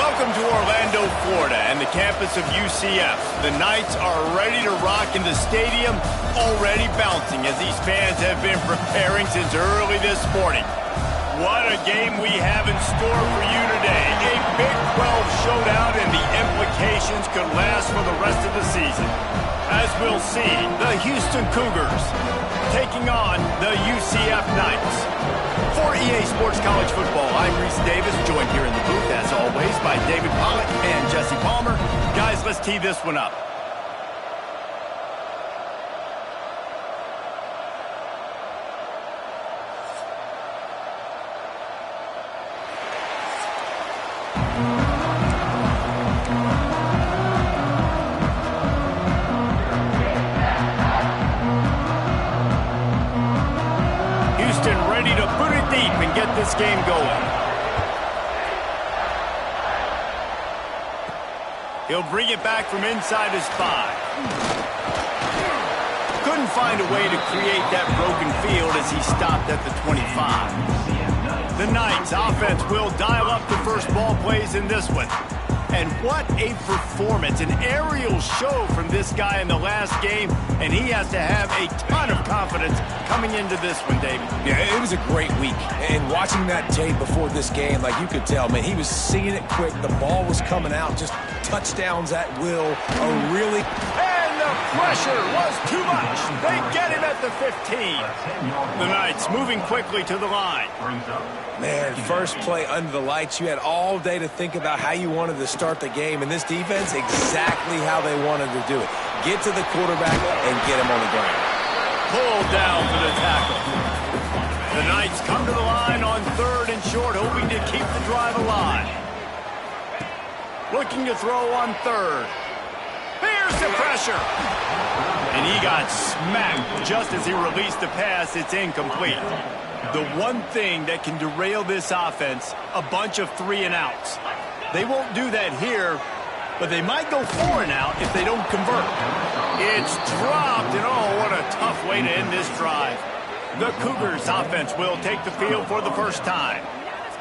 Welcome to Orlando, Florida, and the campus of UCF. The Knights are ready to rock in the stadium, already bouncing as these fans have been preparing since early this morning. What a game we have in store for you today. A Big 12 showdown, and the implications could last for the rest of the season. As we'll see, the Houston Cougars taking on the UCF Knights. For EA Sports College Football, I'm Reese Davis, joined here in the booth, as always, by David Pollack and Jesse Palmer. Guys, let's tee this one up. This game going. He'll bring it back from inside his 5. Couldn't find a way to create that broken field as he stopped at the 25. The Knights offense will dial up the first ball plays in this one. And what a performance, an aerial show from this guy in the last game, and he has to have a ton of confidence coming into this one, David. Yeah, it was a great week, and watching that tape before this game, like you could tell, man, he was seeing it quick, the ball was coming out, just touchdowns at will, a really... And the pressure was too much. They get him at the 15. The Knights moving quickly to the line. Man, first play under the lights, you had all day to think about how you wanted to start the game, and this defense, exactly how they wanted to do it. Get to the quarterback and get him on the ground. Pulled down for the tackle. The Knights come to the line on 3rd and short, hoping to keep the drive alive. Looking to throw on 3rd. Here's the pressure. And he got smacked just as he released the pass. It's incomplete. The one thing that can derail this offense, a bunch of 3-and-outs. They won't do that here, but they might go 4-and-out if they don't convert. It's dropped, and oh, what a tough way to end this drive. The Cougars offense will take the field for the first time.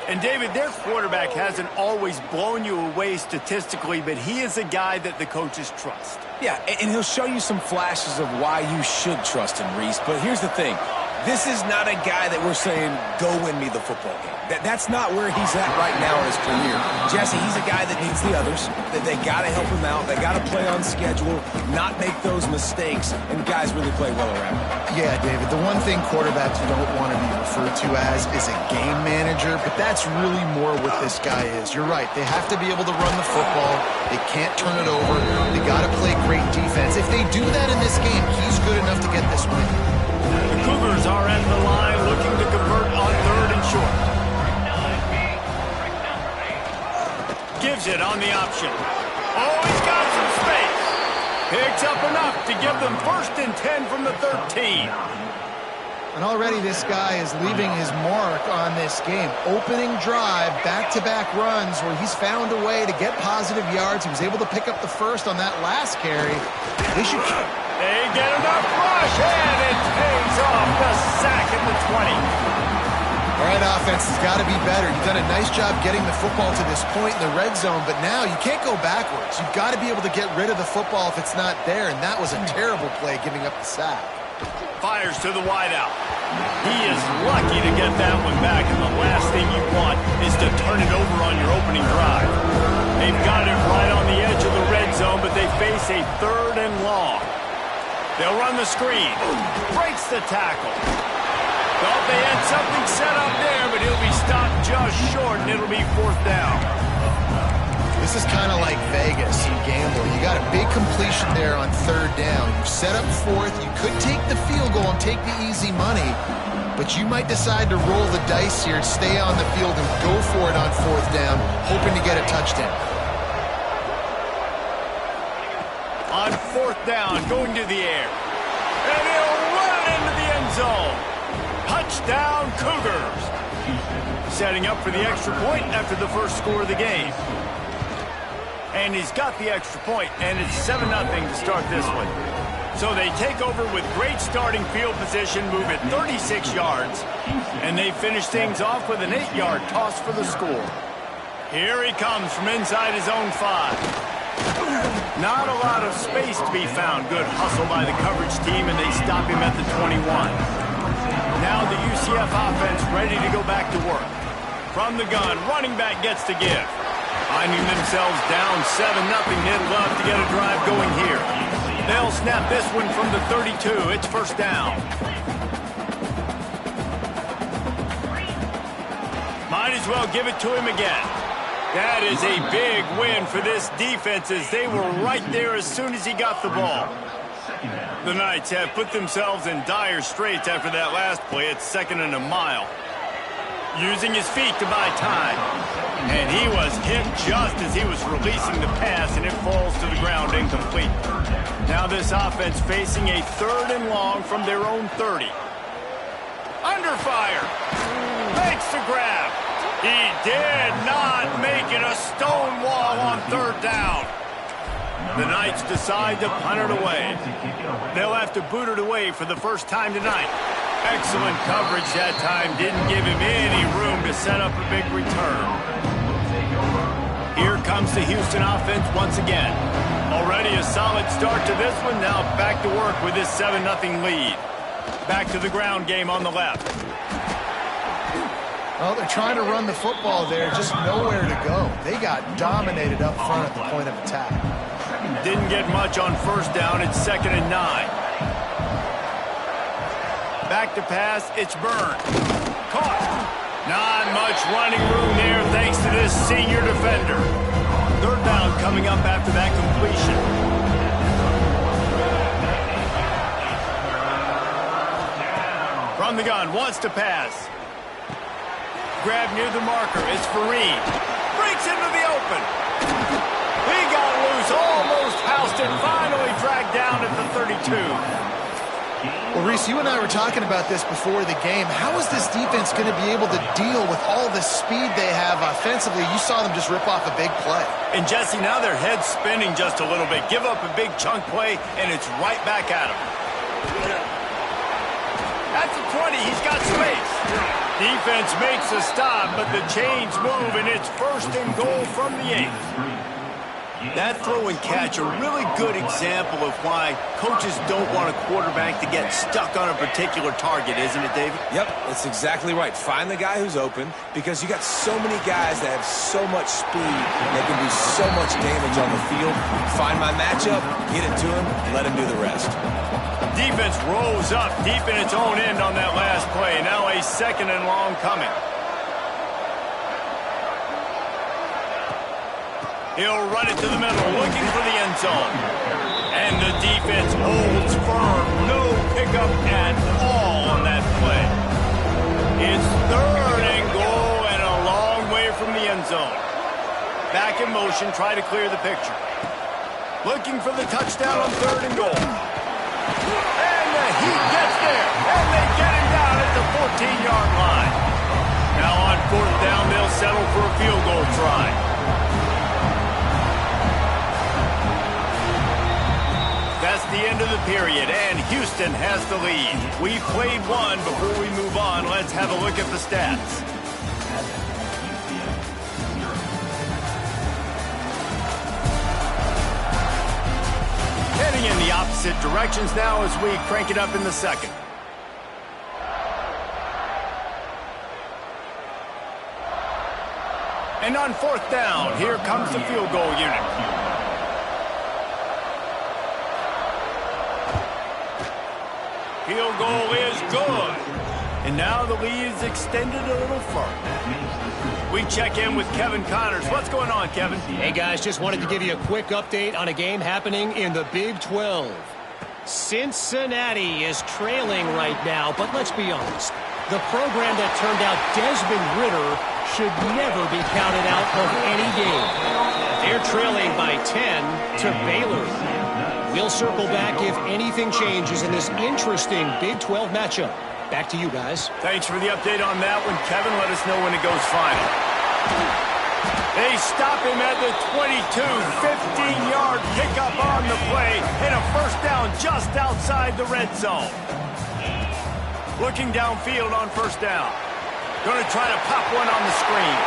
And David, their quarterback hasn't always blown you away statistically, but he is a guy that the coaches trust. Yeah, and he'll show you some flashes of why you should trust him, Reese. But here's the thing. This is not a guy that we're saying, go win me the football game. That's not where he's at right now in his career. Jesse, he's a guy that needs the others. That they got to help him out. They got to play on schedule, not make those mistakes, and guys really play well around him. Yeah, David, the one thing quarterbacks don't want to be referred to as is a game manager, but that's really more what this guy is. You're right. They have to be able to run the football. They can't turn it over. They got to play great defense. If they do that in this game, he's good enough to get this win. The Cougars are at the line looking to convert on 3rd and short. Gives it on the option. Oh, he's got some space. Picks up enough to give them 1st and 10 from the 13. And already this guy is leaving his mark on this game. Opening drive, back-to-back runs where he's found a way to get positive yards. He was able to pick up the 1st on that last carry. They get enough rush, and it pays off the sack at the 20. All right, offense has got to be better. You've done a nice job getting the football to this point in the red zone, but now you can't go backwards. You've got to be able to get rid of the football if it's not there, and that was a terrible play giving up the sack. Fires to the wideout. He is lucky to get that one back, and the last thing you want is to turn it over on your opening drive. They've got it right on the edge of the red zone, but they face a 3rd and long. They'll run the screen. Breaks the tackle. Thought they had something set up there, but he'll be stopped just short, and it'll be 4th down. This is kind of like Vegas and gamble. You got a big completion there on 3rd down. You set up 4th. You could take the field goal and take the easy money, but you might decide to roll the dice here, stay on the field, and go for it on 4th down, hoping to get a touchdown. On 4th down, going to the air. And he'll run it into the end zone. Touchdown, Cougars. Setting up for the extra point after the first score of the game. And he's got the extra point, and it's 7-0 to start this one. So they take over with great starting field position, move it 36 yards, and they finish things off with an 8-yard toss for the score. Here he comes from inside his own 5. Not a lot of space to be found. Good hustle by the coverage team, and they stop him at the 21. Now the UCF offense ready to go back to work. From the gun, running back gets to give. Finding themselves down 7-0, they'd love to get a drive going here. They'll snap this one from the 32. It's first down. Might as well give it to him again. That is a big win for this defense as they were right there as soon as he got the ball. The Knights have put themselves in dire straits after that last play. It's 2nd and a mile. Using his feet to buy time. And he was hit just as he was releasing the pass, and it falls to the ground incomplete. Now this offense facing a 3rd and long from their own 30. Under fire. Makes the grab. He did not make it a stone wall on 3rd down. The Knights decide to punt it away. They'll have to boot it away for the first time tonight. Excellent coverage that time. Didn't give him any room to set up a big return. Here comes the Houston offense once again. Already a solid start to this one. Now back to work with this 7-0 lead. Back to the ground game on the left. Well, they're trying to run the football there, just nowhere to go. They got dominated up front at the point of attack. Didn't get much on first down. It's 2nd and 9. Back to pass. It's Byrne. Caught. Not much running room there thanks to this senior defender. 3rd down coming up after that completion. From the gun. Wants to pass. Grab near the marker. It's Fareed. Breaks into the open. He got loose. Almost housed it. Finally dragged down at the 32. Well, Reese, you and I were talking about this before the game. How is this defense going to be able to deal with all the speed they have offensively? You saw them just rip off a big play. And, Jesse, now their head's spinning just a little bit. Give up a big chunk play, and it's right back at him. That's a 20. He's got space. Defense makes a stop, but the chains move, and it's 1st and goal from the 8. That throw and catch, a really good example of why coaches don't want a quarterback to get stuck on a particular target, isn't it, David? Yep, that's exactly right. Find the guy who's open, because you got so many guys that have so much speed that can do so much damage on the field. Find my matchup, get it to him, let him do the rest. Defense rose up deep in its own end on that last play. Now a 2nd and long coming. He'll run it to the middle, looking for the end zone. And the defense holds firm. No pickup at all on that play. It's 3rd and goal and a long way from the end zone. Back in motion, try to clear the picture. Looking for the touchdown on 3rd and goal. And the Heat gets there. And they get him down at the 14-yard line. Now on 4th down, they'll settle for a field goal try. That's the end of the period, and Houston has the lead. We played one. Before we move on, let's have a look at the stats. Heading in the opposite directions now as we crank it up in the 2nd. And on 4th down, here comes the field goal unit. Field goal is good. And now the lead is extended a little further. We check in with Kevin Connors. What's going on, Kevin? Hey, guys, just wanted to give you a quick update on a game happening in the Big 12. Cincinnati is trailing right now, but let's be honest. The program that turned out Desmond Ridder should never be counted out of any game. They're trailing by 10 to Baylor. We'll circle back if anything changes in this interesting Big 12 matchup. Back to you guys. Thanks for the update on that one, Kevin. Let us know when it goes final. They stop him at the 22. 15-yard pickup on the play and a first down just outside the red zone. Looking downfield on first down. Going to try to pop one on the screen.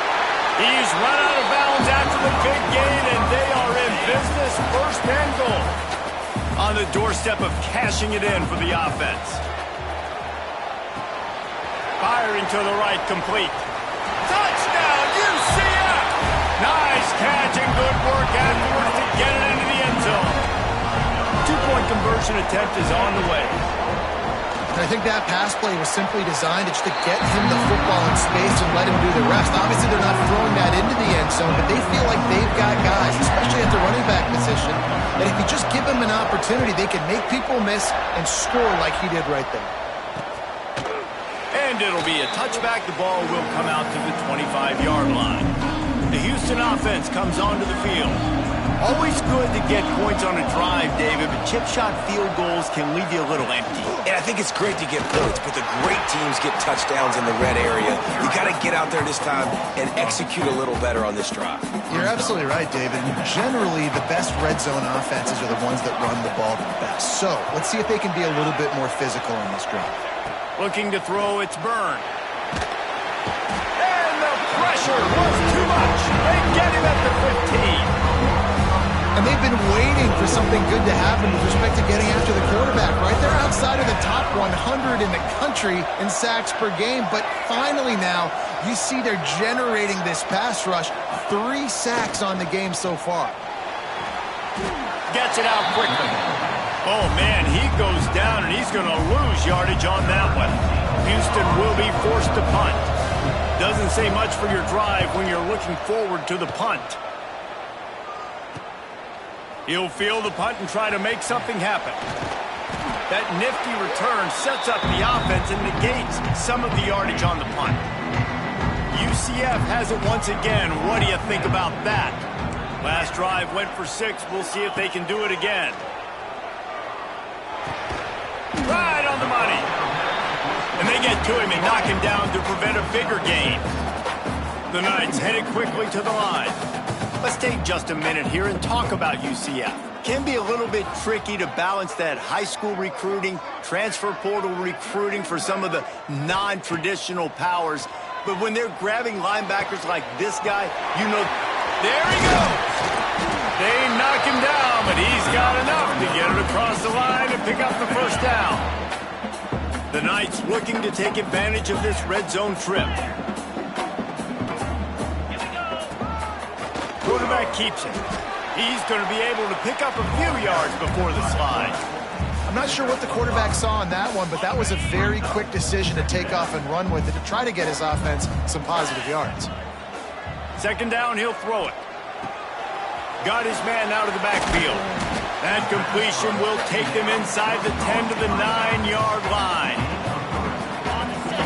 He's run out of bounds after the big gain, and they are in business. First and goal. On the doorstep of cashing it in for the offense. Firing to the right, complete. Touchdown, UCF! Nice catch and good work afterwards to get it into the end zone. Two-point conversion attempt is on the way. I think that pass play was simply designed just to get him the football in space and let him do the rest. Obviously, they're not throwing that into the end zone, but they feel like they've got guys, especially at the running back position, that if you just give them an opportunity, they can make people miss and score like he did right there. And it'll be a touchback. The ball will come out to the 25-yard line. The Houston offense comes onto the field. Always good to get points on a drive, David, but chip shot field goals can leave you a little empty. And I think it's great to get points, but the great teams get touchdowns in the red area. You got to get out there this time and execute a little better on this drive. You're absolutely right, David. Generally, the best red zone offenses are the ones that run the ball the best. So let's see if they can be a little bit more physical on this drive. Looking to throw, it's Byrne. And the pressure was too much. They get him at the 15. And they've been waiting for something good to happen with respect to getting after the quarterback, right? They're outside of the top 100 in the country in sacks per game, but finally now you see they're generating this pass rush. 3 sacks on the game so far. Gets it out quickly. Oh, man, he goes down, and he's going to lose yardage on that one. Houston will be forced to punt. Doesn't say much for your drive when you're looking forward to the punt. He'll field the punt and try to make something happen. That nifty return sets up the offense and negates some of the yardage on the punt. UCF has it once again. What do you think about that? Last drive went for 6. We'll see if they can do it again. Right on the money. And they get to him and knock him down to prevent a bigger gain. The Knights headed quickly to the line. Let's take just a minute here and talk about UCF. Can be a little bit tricky to balance that high school recruiting, transfer portal recruiting for some of the non-traditional powers. But when they're grabbing linebackers like this guy, you know, there he goes. They knock him down, but he's got enough to get it across the line and pick up the first down. The Knights looking to take advantage of this red zone trip. Quarterback keeps it. He's going to be able to pick up a few yards before the slide. I'm not sure what the quarterback saw on that one, but that was a very quick decision to take off and run with it to try to get his offense some positive yards. Second down, he'll throw it. Got his man out of the backfield. That completion will take them inside the 10 to the 9-yard line.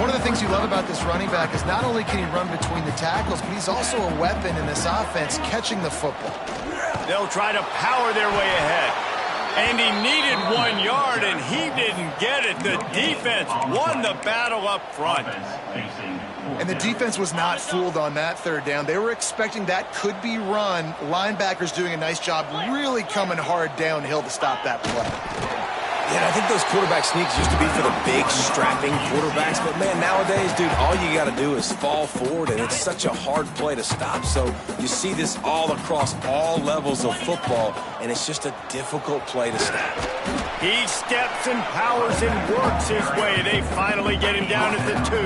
One of the things you love about this running back is not only can he run between the tackles, but he's also a weapon in this offense catching the football. They'll try to power their way ahead. And he needed 1 yard, and he didn't get it. The defense won the battle up front. And the defense was not fooled on that third down. They were expecting that could be run. Linebackers doing a nice job really coming hard downhill to stop that play. Yeah, I think those quarterback sneaks used to be for the big, strapping quarterbacks. But, man, nowadays, dude, all you got to do is fall forward, and it's such a hard play to stop. So you see this all across all levels of football, and it's just a difficult play to stop. He steps and powers and works his way. They finally get him down at the 2.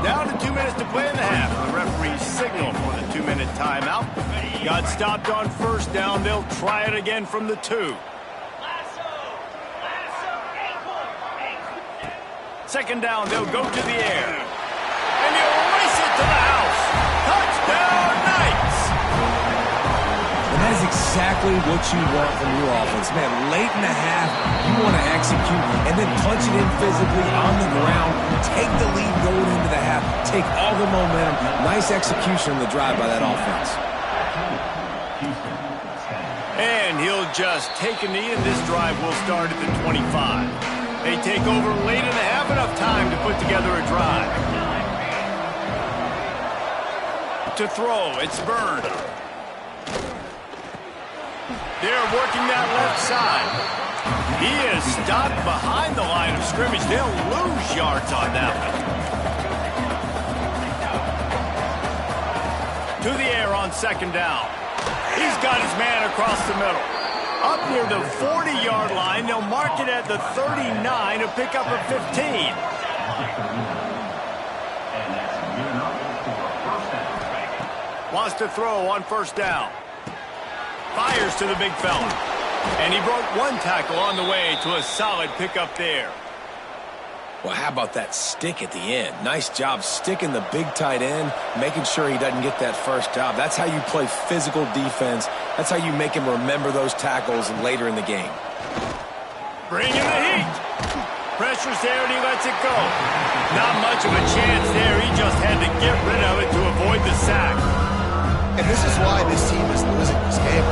Down to 2 minutes to play in the half. The referee signaled for the 2-minute timeout. Got stopped on first down. They'll try it again from the 2. Second down, they'll go to the air. And he'll race it to the house. Touchdown, Knights! And that is exactly what you want from your offense. Man, late in the half, you want to execute and then punch it in physically on the ground. Take the lead going into the half. Take all the momentum. Nice execution on the drive by that offense. And he'll just take a knee, and this drive will start at the 25. They take over late in the half, enough time to put together a drive. To throw, it's Byrne. They're working that left side. He is stopped behind the line of scrimmage. They'll lose yards on that one. To the air on second down. He's got his man across the middle. Up near the 40-yard line, they'll mark it at the 39 to pick up a 15. Wants to throw on first down. Fires to the big fella. And he broke one tackle on the way to a solid pickup there. Well, how about that stick at the end? Nice job sticking the big tight end, making sure he doesn't get that first down. That's how you play physical defense. That's how you make him remember those tackles later in the game. Bringing the heat. Pressure's there and he lets it go. Not much of a chance there. He just had to get rid of it to avoid the sack. And this is why this team is losing this game.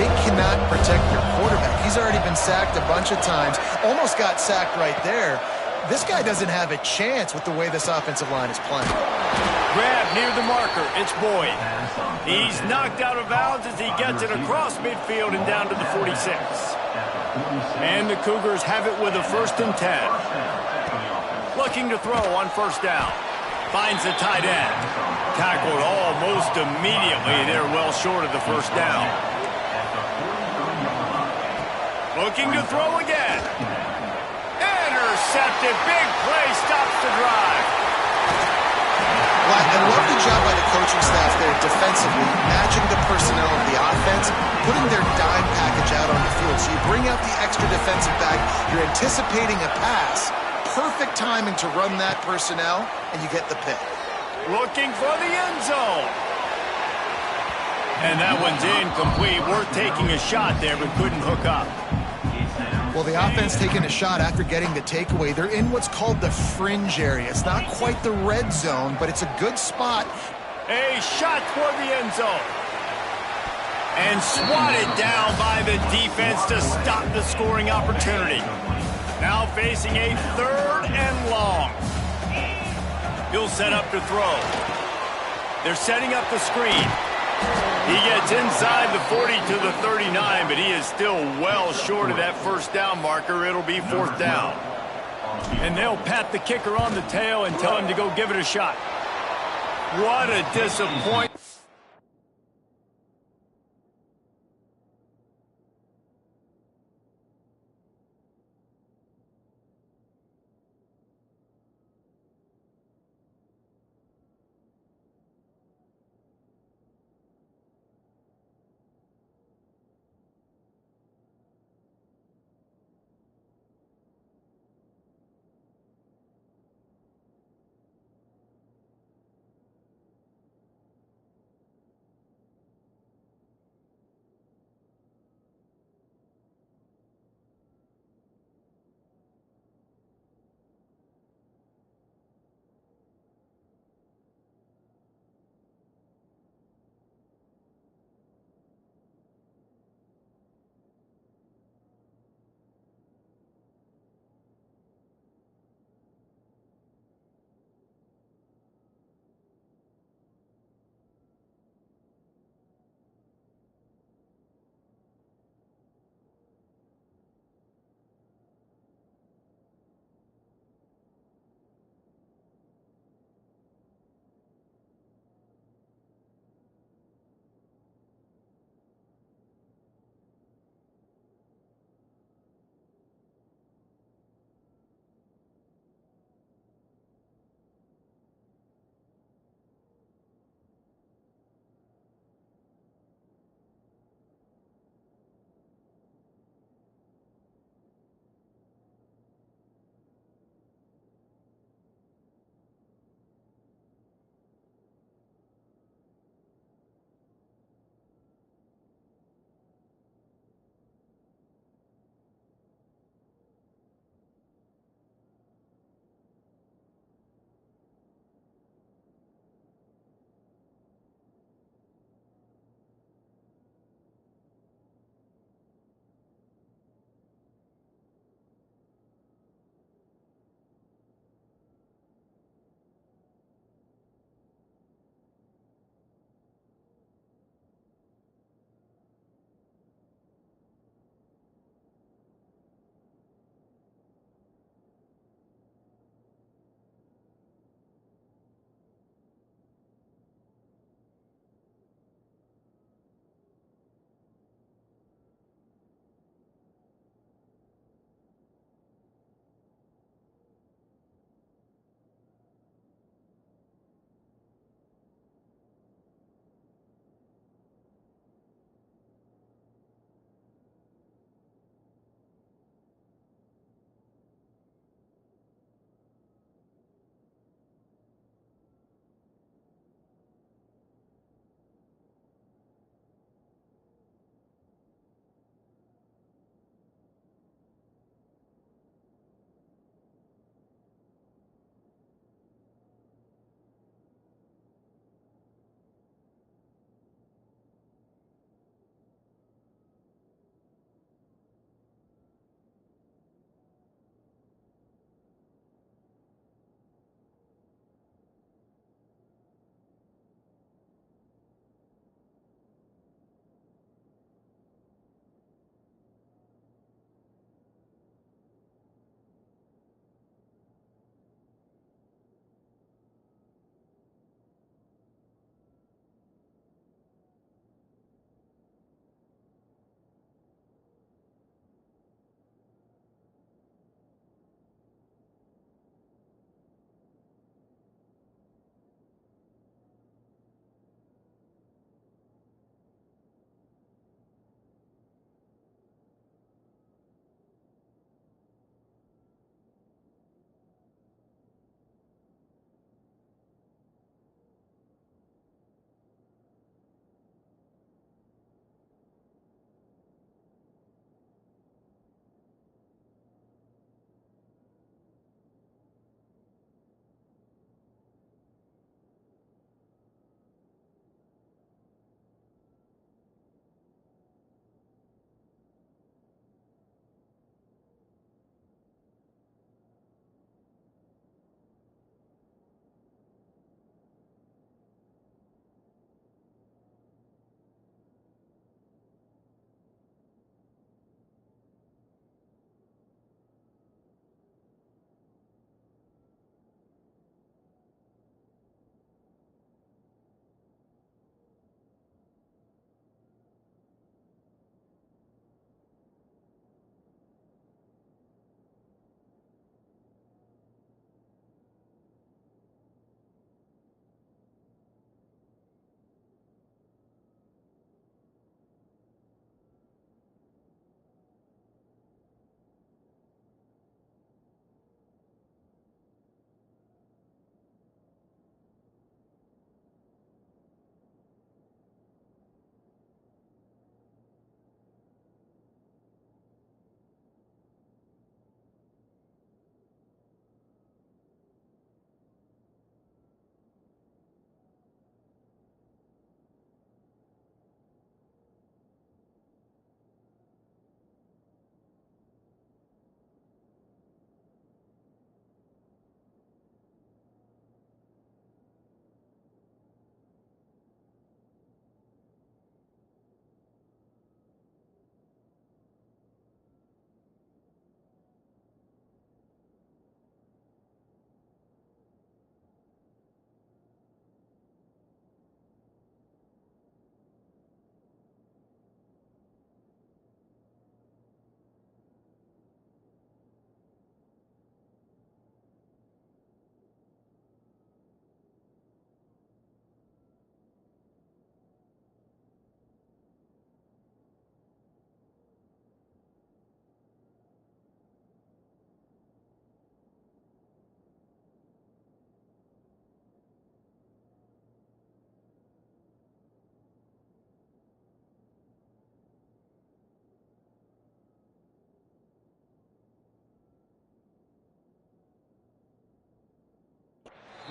They cannot protect their quarterback. He's already been sacked a bunch of times. Almost got sacked right there. This guy doesn't have a chance with the way this offensive line is playing. Grab near the marker. It's Boyd. He's knocked out of bounds as he gets it across midfield and down to the 46. And the Cougars have it with a 1st and 10. Looking to throw on first down. Finds the tight end. Tackled almost immediately. They're well short of the first down. Looking to throw again. Intercepted. Big play. Stops the drive. Well, I love the job by the coaching staff there defensively, matching the personnel of the offense, putting their dime package out on the field. So you bring out the extra defensive back. You're anticipating a pass. Perfect timing to run that personnel, and you get the pick. Looking for the end zone. And that one's incomplete. Worth taking a shot there, but couldn't hook up. Well, the offense taking a shot after getting the takeaway. They're in what's called the fringe area. It's not quite the red zone, but it's a good spot. A shot toward the end zone. And swatted down by the defense to stop the scoring opportunity. Now facing a 3rd and long. He'll set up to throw. They're setting up the screen. He gets inside the 40 to the 39, but he is still well short of that first down marker. It'll be 4th down. And they'll pat the kicker on the tail and tell him to go give it a shot. What a disappointment.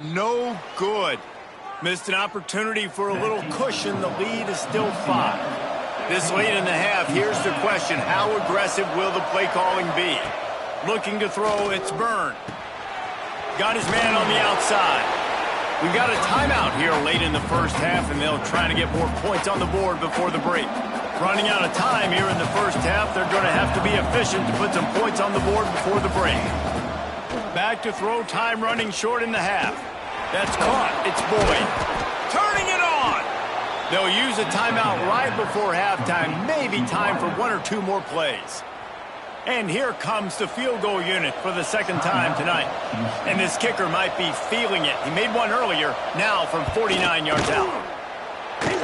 No good. Missed an opportunity for a little cushion. The lead is still 5. This late in the half, here's the question. How aggressive will the play calling be? Looking to throw, it's Byrne. Got his man on the outside. We've got a timeout here late in the first half, and they'll try to get more points on the board before the break. Running out of time here in the first half, they're going to have to be efficient to put some points on the board before the break. Back to throw, time running short in the half. That's caught. It's Boyd. Turning it on. They'll use a timeout right before halftime. Maybe time for 1 or 2 more plays. And here comes the field goal unit for the second time tonight. And this kicker might be feeling it. He made one earlier, now from 49 yards out.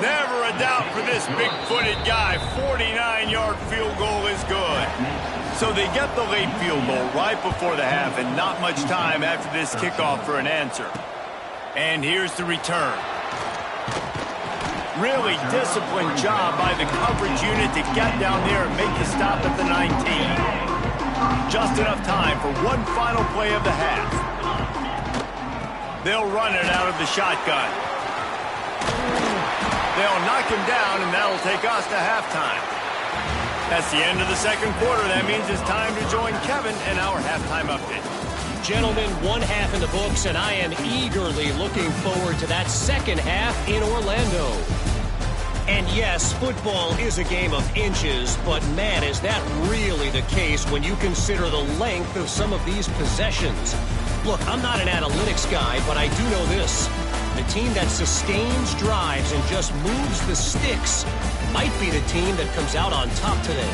Never a doubt for this big-footed guy. 49-yard field goal is good. So they get the late field goal right before the half, and not much time after this kickoff for an answer. And here's the return. Really disciplined job by the coverage unit to get down there and make the stop at the 19. Just enough time for one final play of the half. They'll run it out of the shotgun. They'll knock him down, and that'll take us to halftime. That's the end of the second quarter. That means it's time to join Kevin in our halftime update. Gentlemen, one half in the books, and I am eagerly looking forward to that second half in Orlando. And yes, football is a game of inches, but man, is that really the case when you consider the length of some of these possessions. Look, I'm not an analytics guy, but I do know this. The team that sustains drives and just moves the sticks might be the team that comes out on top today.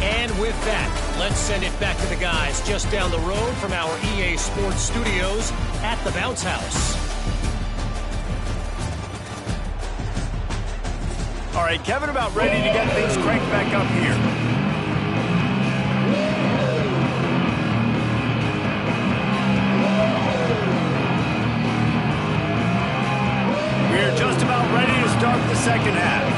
And with that, let's send it back to the guys just down the road from our EA Sports Studios at the Bounce House. All right, Kevin, about ready to get things cranked back up here. We're just about ready to start the second half.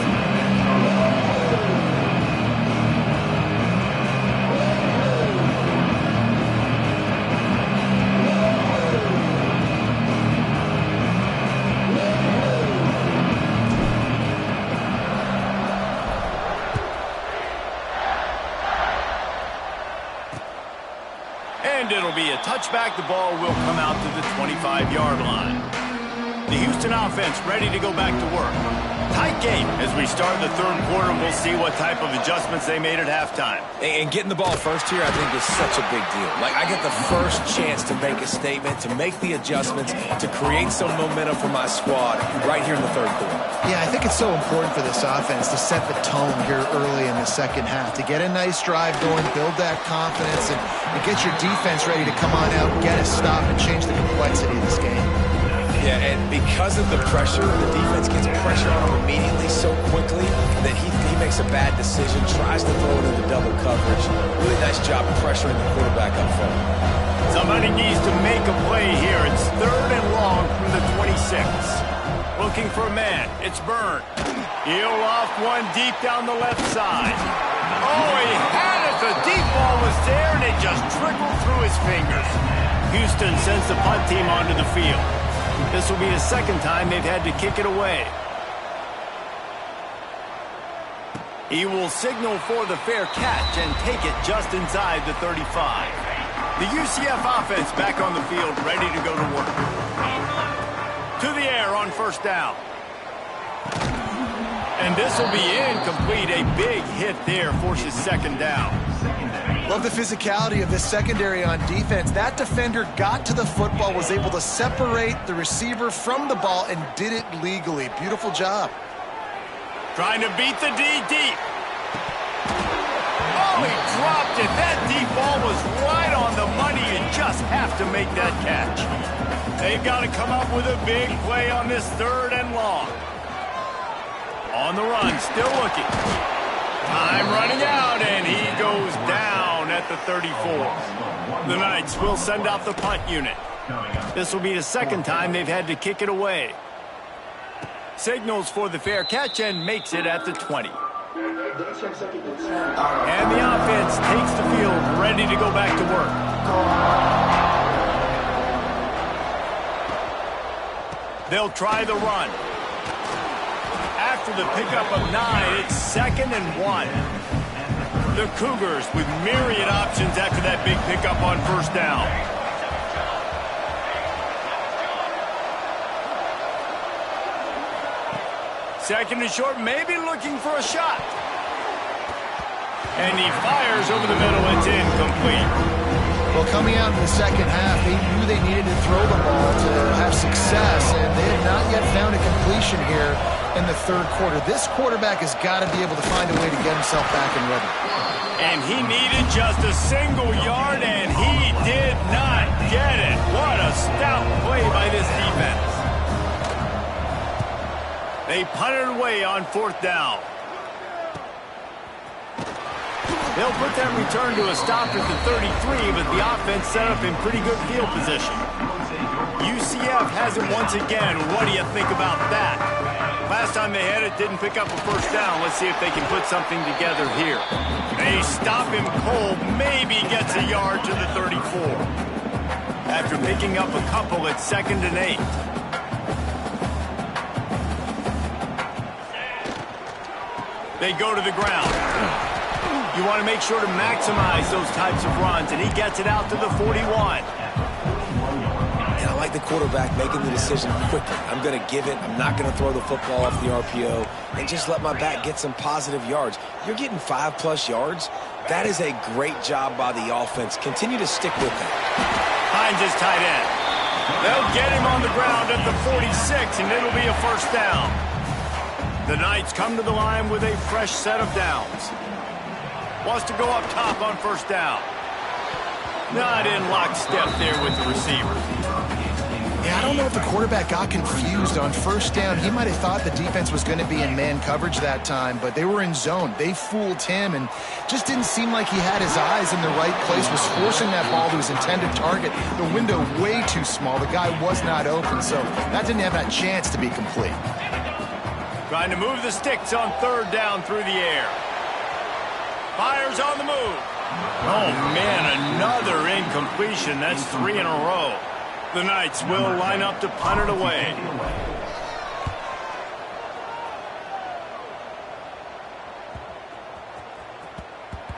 And it'll be a touchback. The ball will come out to the 25-yard line. The Houston offense ready to go back to work. Tight game as we start the third quarter. We'll see what type of adjustments they made at halftime. And getting the ball first here, I think, is such a big deal. Like, I get the first chance to make a statement, to make the adjustments, to create some momentum for my squad right here in the third quarter. Yeah, I think it's so important for this offense to set the tone here early in the second half, to get a nice drive going, build that confidence, and get your defense ready to come on out, get a stop, and change the complexity of this game. Yeah, and because of the pressure, the defense gets pressure on him immediately so quickly that he makes a bad decision, tries to throw it into double coverage. Really nice job pressuring the quarterback up front. Somebody needs to make a play here. It's third and long from the 26. Looking for a man. It's Byrne. He'll off one deep down the left side. Oh, he had it. The deep ball was there, and it just trickled through his fingers. Houston sends the punt team onto the field. This will be the second time they've had to kick it away. He will signal for the fair catch and take it just inside the 35. The UCF offense back on the field, ready to go to work. To the air on first down. And this will be incomplete. A big hit there forces second down. Love the physicality of this secondary on defense. That defender got to the football, was able to separate the receiver from the ball, and did it legally. Beautiful job. Trying to beat the D deep. Oh, he dropped it. That deep ball was right on the money. You just have to make that catch. They've got to come up with a big play on this third and long. On the run, still looking. Time running out, and he goes down at the 34. The Knights will send out the punt unit. This will be the second time they've had to kick it away. Signals for the fair catch and makes it at the 20. And the offense takes the field, ready to go back to work. They'll try the run. After the pickup of 9, it's 2nd and 1. The Cougars with myriad options after that big pickup on first down. Second and short, maybe looking for a shot. And he fires over the middle. It's incomplete. Well, coming out in the second half, they knew they needed to throw the ball to have success, and they had not yet found a completion here in the third quarter. This quarterback has got to be able to find a way to get himself back in rhythm. And he needed just a single yard, and he did not get it. What a stout play by this defense. They punted away on 4th down. They'll put that return to a stop at the 33, but the offense set up in pretty good field position. UCF has it once again. What do you think about that? Last time they had it, didn't pick up a first down. Let's see if they can put something together here. They stop him cold, maybe gets a yard to the 34. After picking up a couple at 2nd and 8. They go to the ground. You want to make sure to maximize those types of runs, and he gets it out to the 41. And I like the quarterback making the decision quickly. I'm going to give it. I'm not going to throw the football off the RPO and just let my back get some positive yards. You're getting 5+ yards. That is a great job by the offense. Continue to stick with that. Hines is tight end. They'll get him on the ground at the 46, and it'll be a first down. The Knights come to the line with a fresh set of downs. Wants to go up top on first down. Not in lockstep there with the receiver. Yeah, I don't know if the quarterback got confused on first down. He might have thought the defense was going to be in man coverage that time, but they were in zone. They fooled him and just didn't seem like he had his eyes in the right place, was forcing that ball to his intended target. The window way too small. The guy was not open, so that didn't have that chance to be complete. Trying to move the sticks on 3rd down through the air. Fires on the move. Oh, man, another incompletion. That's 3 in a row. The Knights will line up to punt it away.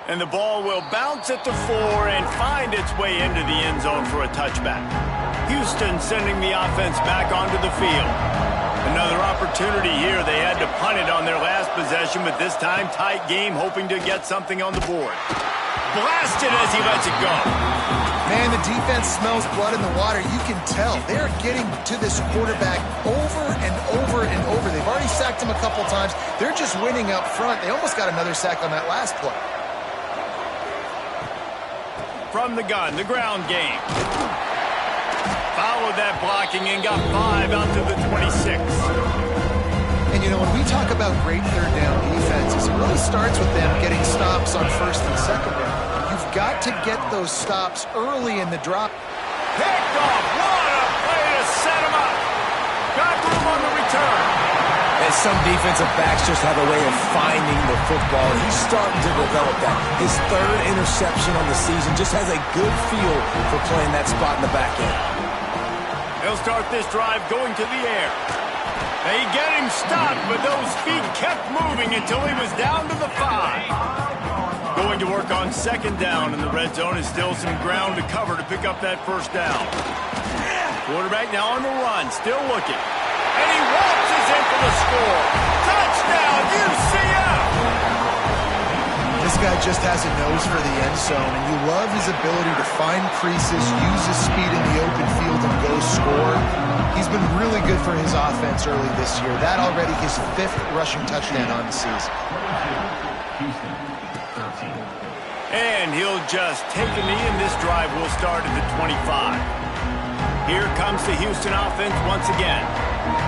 And the ball will bounce at the 4 and find its way into the end zone for a touchback. Houston sending the offense back onto the field. Another opportunity here. They had to punt it on their last possession, but this time tight game, hoping to get something on the board. Blasted as he lets it go. Man, the defense smells blood in the water. You can tell. They're getting to this quarterback over and over and over. They've already sacked him a couple times. They're just winning up front. They almost got another sack on that last play. From the gun, the ground game. Followed that blocking and got 5 out to the 26. And, you know, when we talk about great 3rd down defenses, it really starts with them getting stops on 1st and 2nd down. You've got to get those stops early in the drop. Picked off. What a play to set him up. Got room on the return. And some defensive backs just have a way of finding the football. He's starting to develop that. His 3rd interception on the season just has a good feel for playing that spot in the back end. They'll start this drive going to the air. They get him stopped, but those feet kept moving until he was down to the 5. Going to work on 2nd down, and the red zone is still some ground to cover to pick up that first down. Quarterback now on the run, still looking. And he waltzes in for the score. Touchdown, UCF! This guy just has a nose for the end zone, and you love his ability to find creases, use his speed in the open field, and go score. He's been really good for his offense early this year. That already his 5th rushing touchdown on the season. And he'll just take a knee, and this drive will start at the 25. Here comes the Houston offense once again.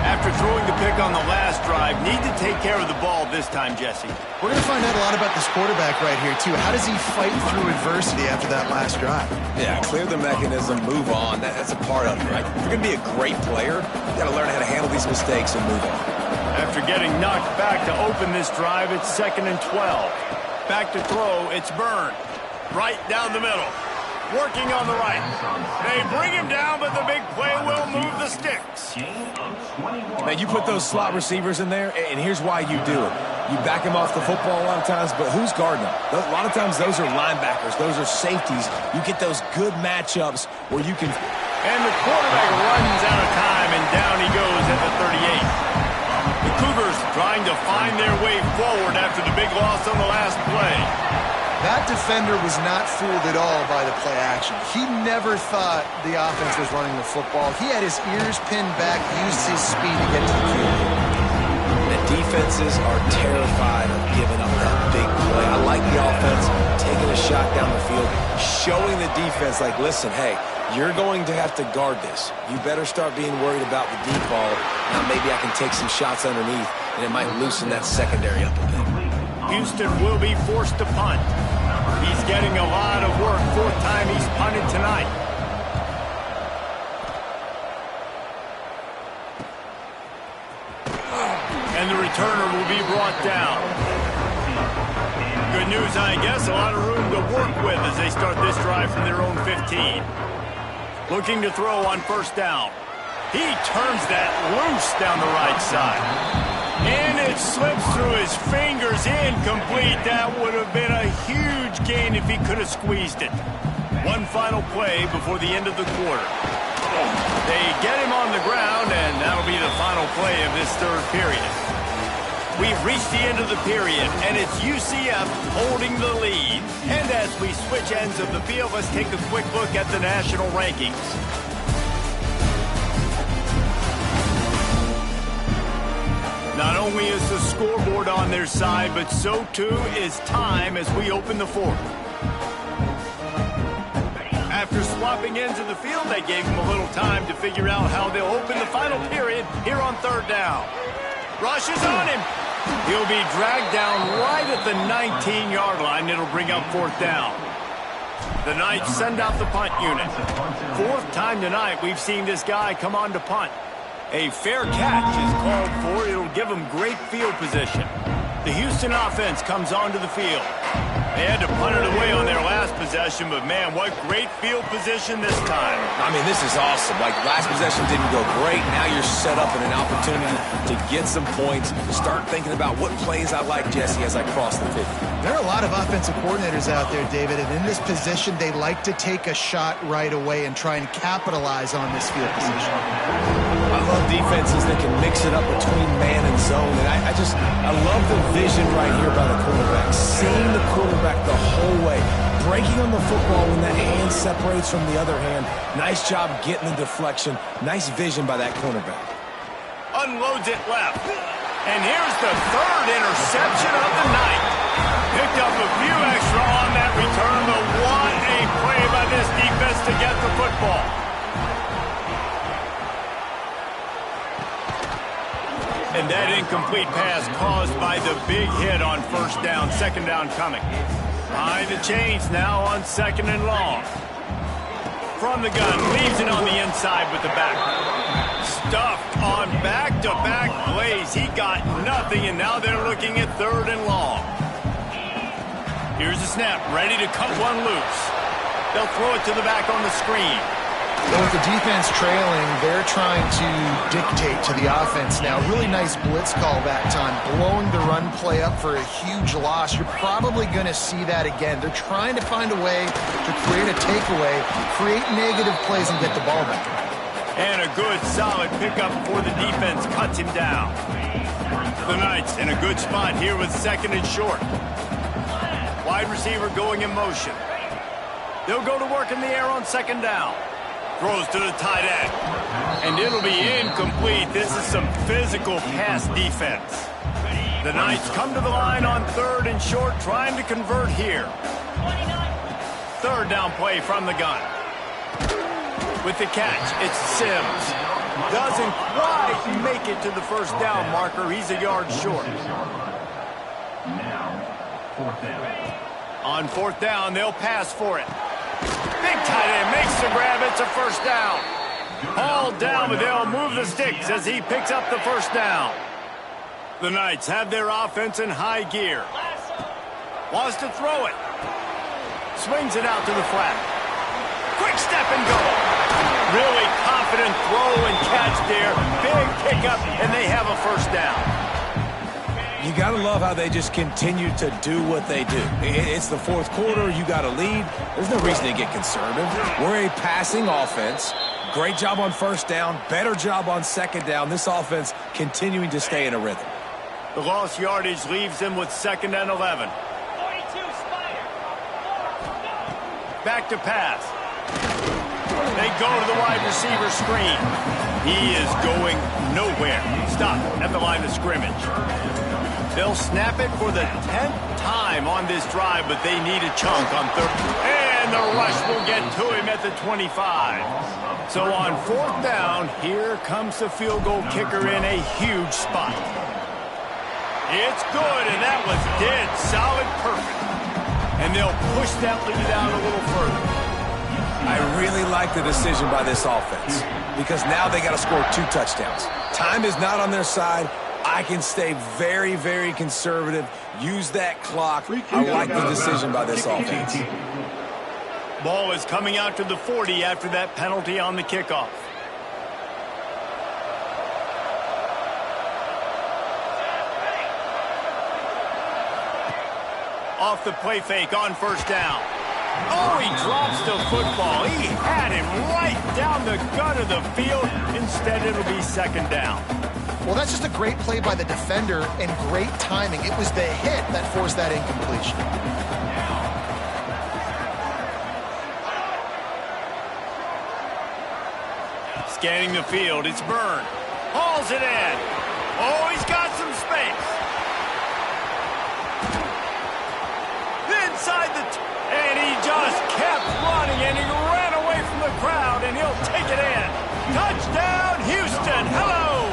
After throwing the pick on the last drive, need to take care of the ball this time, Jesse. We're going to find out a lot about this quarterback right here, too. How does he fight through adversity after that last drive? Yeah, clear the mechanism, move on. That's a part of it, right? If you're going to be a great player, you got to learn how to handle these mistakes and move on. After getting knocked back to open this drive, it's 2nd and 12. Back to throw, it's Byrne. Right down the middle. Working on the right. They bring him down, but the big play will move the sticks. Man, you put those slot receivers in there, and here's why you do it. You back them off the football a lot of times, but who's guarding them? A lot of times those are linebackers. Those are safeties. You get those good matchups where you can... And the quarterback runs out of time, and down he goes at the 38. The Cougars trying to find their way forward after the big loss on the last play. That defender was not fooled at all by the play action. He never thought the offense was running the football. He had his ears pinned back, used his speed to get to the field. And defenses are terrified of giving up that big play. I like the offense taking a shot down the field, showing the defense, like, listen, hey, you're going to have to guard this. You better start being worried about the deep ball. Now maybe I can take some shots underneath, and it might loosen that secondary up a bit. Houston will be forced to punt. He's getting a lot of work. Fourth time he's punted tonight. And the returner will be brought down. Good news, I guess. A lot of room to work with as they start this drive from their own 15. Looking to throw on first down. He turns that loose down the right side. And it slips through his fingers, incomplete. That would have been a huge gain if he could have squeezed it. One final play before the end of the quarter. They get him on the ground, and that'll be the final play of this third period. We've reached the end of the period, and it's UCF holding the lead. And as we switch ends of the field, let's take a quick look at the national rankings. Not only is the scoreboard on their side, but so too is time as we open the fourth. After swapping ends of the field, they gave him a little time to figure out how they'll open the final period here on third down. Rush is on him. He'll be dragged down right at the 19-yard line. It'll bring up fourth down. The Knights send out the punt unit. Fourth time tonight we've seen this guy come on to punt. A fair catch is called for. It'll give them great field position. The Houston offense comes onto the field. They had to punt it away on their last possession, but man, what great field position this time. I mean, this is awesome. Like, last possession didn't go great. Now you're set up in an opportunity to get some points, to start thinking about what plays I like, Jesse, as I cross the 50. There are a lot of offensive coordinators out there, David, and in this position, they like to take a shot right away and try and capitalize on this field position. I love defenses that can mix it up between man and zone, and I love the vision right here by the quarterback, seeing the quarterback the whole way, breaking on the football when that hand separates from the other hand. Nice job getting the deflection. Nice vision by that cornerback. Unloads it left. And here's the third interception of the night. Picked up a few extra on that return, but what a play by this defense to get the football. And that incomplete pass caused by the big hit on first down, second down coming. Behind the chains now on second and long. From the gun, leaves it on the inside with the back. Stuffed on back-to-back plays. He got nothing, and now they're looking at third and long. Here's the snap, ready to cut one loose. They'll throw it to the back on the screen. Well, with the defense trailing, they're trying to dictate to the offense now. Really nice blitz call that time, blowing the run play up for a huge loss. You're probably going to see that again. They're trying to find a way to create a takeaway, create negative plays, and get the ball back. And a good, solid pickup before the defense cuts him down. The Knights in a good spot here with second and short. Wide receiver going in motion. They'll go to work in the air on second down. Throws to the tight end. And it'll be incomplete. This is some physical pass defense. The Knights come to the line on third and short, trying to convert here. Third down play from the gun. With the catch, it's Sims. Doesn't quite make it to the first down marker. He's a yard short. On fourth down, they'll pass for it. Big tight end makes the grab. It's a first down. Hauled down, but they'll move the sticks as he picks up the first down. The Knights have their offense in high gear. Wants to throw it. Swings it out to the flat. Quick step and go. Really confident throw and catch watch there. Big pickup, and they have a first down. You got to love how they just continue to do what they do. It's the fourth quarter. You got a lead. There's no reason to get conservative. We're a passing offense. Great job on first down. Better job on second down. This offense continuing to stay in a rhythm. The lost yardage leaves them with 2nd and 11. Back to pass. They go to the wide receiver screen. He is going nowhere. Stop at the line of scrimmage. They'll snap it for the 10th time on this drive, but they need a chunk on 3rd. And the rush will get to him at the 25. So on 4th down, here comes the field goal kicker in a huge spot. It's good, and that was dead solid perfect. And they'll push that lead out a little further. I really like the decision by this offense because now they got to score 2 touchdowns. Time is not on their side. I can stay very, very conservative. Use that clock. I like the decision by this offense. Ball is coming out to the 40 after that penalty on the kickoff. Off the play fake on first down. Oh, he drops the football. He had him right down the gut of the field. Instead, it'll be 2nd down. Well, that's just a great play by the defender and great timing. It was the hit that forced that incompletion. Scanning the field, it's Byrne. Hauls it in. Oh, he's got some space. Inside and he just kept running, and he ran away from the crowd, and he'll take it in. Touchdown, Houston. Hello.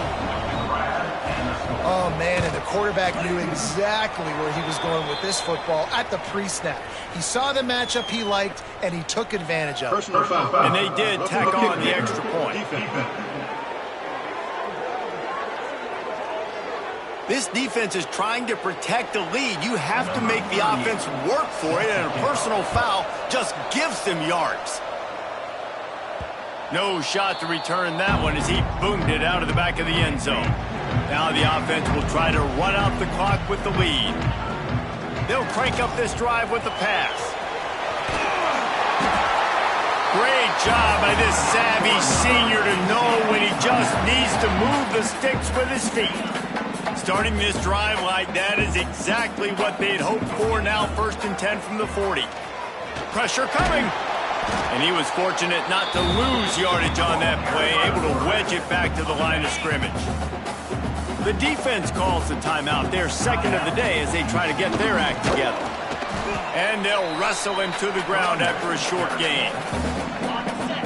Oh, man, and the quarterback knew exactly where he was going with this football at the pre-snap. He saw the matchup he liked, and he took advantage of it. And they did tack on the extra point. This defense is trying to protect the lead. You have to make the offense work for it, and a personal foul just gives them yards. No shot to return that one as he boomed it out of the back of the end zone. Now the offense will try to run out the clock with the lead. They'll crank up this drive with the pass. Great job by this savvy senior to know when he just needs to move the sticks with his feet. Starting this drive like that is exactly what they'd hoped for. Now 1st and 10 from the 40. Pressure coming. And he was fortunate not to lose yardage on that play, able to wedge it back to the line of scrimmage. The defense calls the timeout. They're 2nd of the day as they try to get their act together. And they'll wrestle him to the ground after a short gain.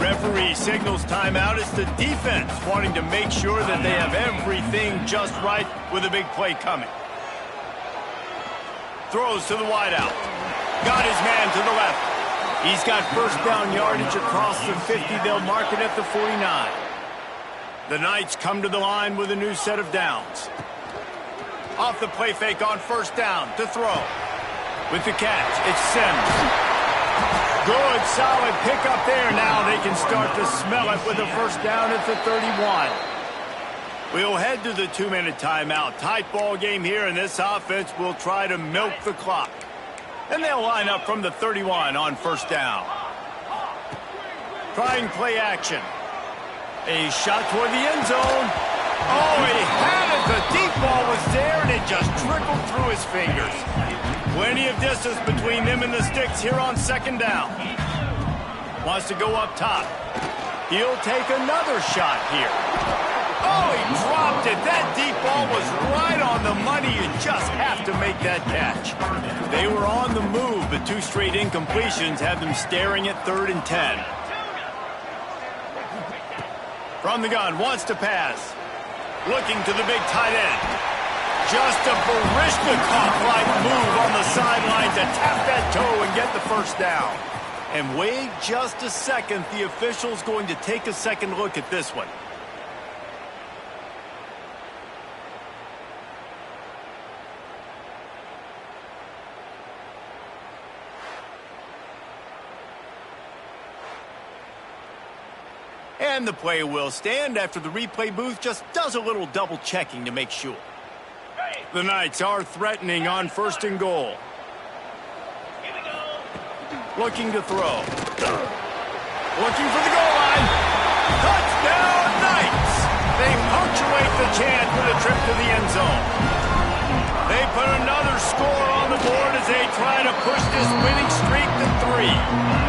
Referee signals timeout. It's the defense wanting to make sure that they have everything just right with a big play coming. Throws to the wideout. Got his man to the left. He's got first down yardage across the 50. They'll mark it at the 49. The Knights come to the line with a new set of downs. Off the play fake on first down to throw. With the catch, it's Sims. Good, solid pickup there. Now they can start to smell it with a first down at the 31. We'll head to the 2-minute timeout. Tight ball game here, and this offense will try to milk the clock. And they'll line up from the 31 on first down. Trying play action. A shot toward the end zone. Oh, he had it. The deep ball was there, and it just trickled through his fingers. Plenty of distance between them and the sticks here on 2nd down. Wants to go up top. He'll take another shot here. Oh, he dropped it. That deep ball was right on the money. You just have to make that catch. They were on the move, but 2 straight incompletions have them staring at 3rd and 10. From the gun, wants to pass. Looking to the big tight end. Just a Baryshnikov-like move on the sideline to tap that toe and get the first down. And wait just a second. The official's going to take a second look at this one. And And the play will stand after the replay booth just does a little double checking to make sure. The Knights are threatening on 1st and goal. Looking to throw. Looking for the goal line. Touchdown Knights! They punctuate the chance with a trip to the end zone. They put another score on the board as they try to push this winning streak to 3.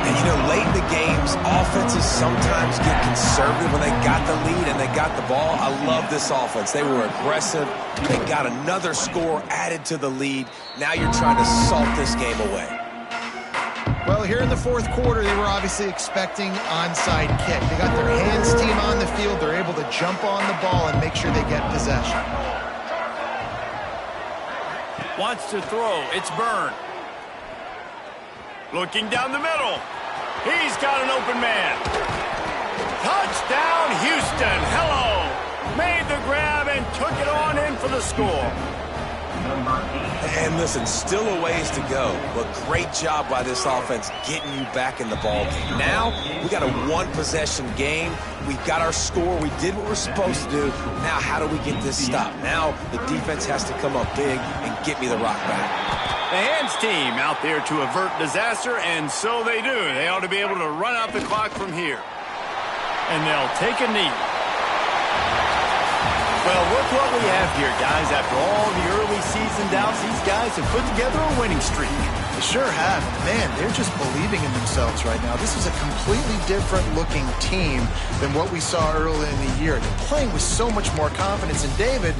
And, you know, late in the games, offenses sometimes get conservative when they got the lead and they got the ball. I love this offense. They were aggressive. They got another score added to the lead. Now you're trying to salt this game away. Well, here in the 4th quarter, they were obviously expecting onside kick. They got their hands team on the field. They're able to jump on the ball and make sure they get possession. Wants to throw. It's Byrne. Looking down the middle. He's got an open man. Touchdown, Houston. Hello. Made the grab and took it on in for the score. And listen, still a ways to go, but great job by this offense getting you back in the ball game. Now, we got a 1-possession game. We got our score. We did what we're supposed to do. Now, how do we get this stopped? Now, the defense has to come up big and get me the rock back. The hands team out there to avert disaster, and so they do. They ought to be able to run out the clock from here. And they'll take a knee. Well, look what we have here, guys. After all the early season doubts, these guys have put together a winning streak. They sure have. Man, they're just believing in themselves right now. This is a completely different looking team than what we saw early in the year. They're playing with so much more confidence. And David,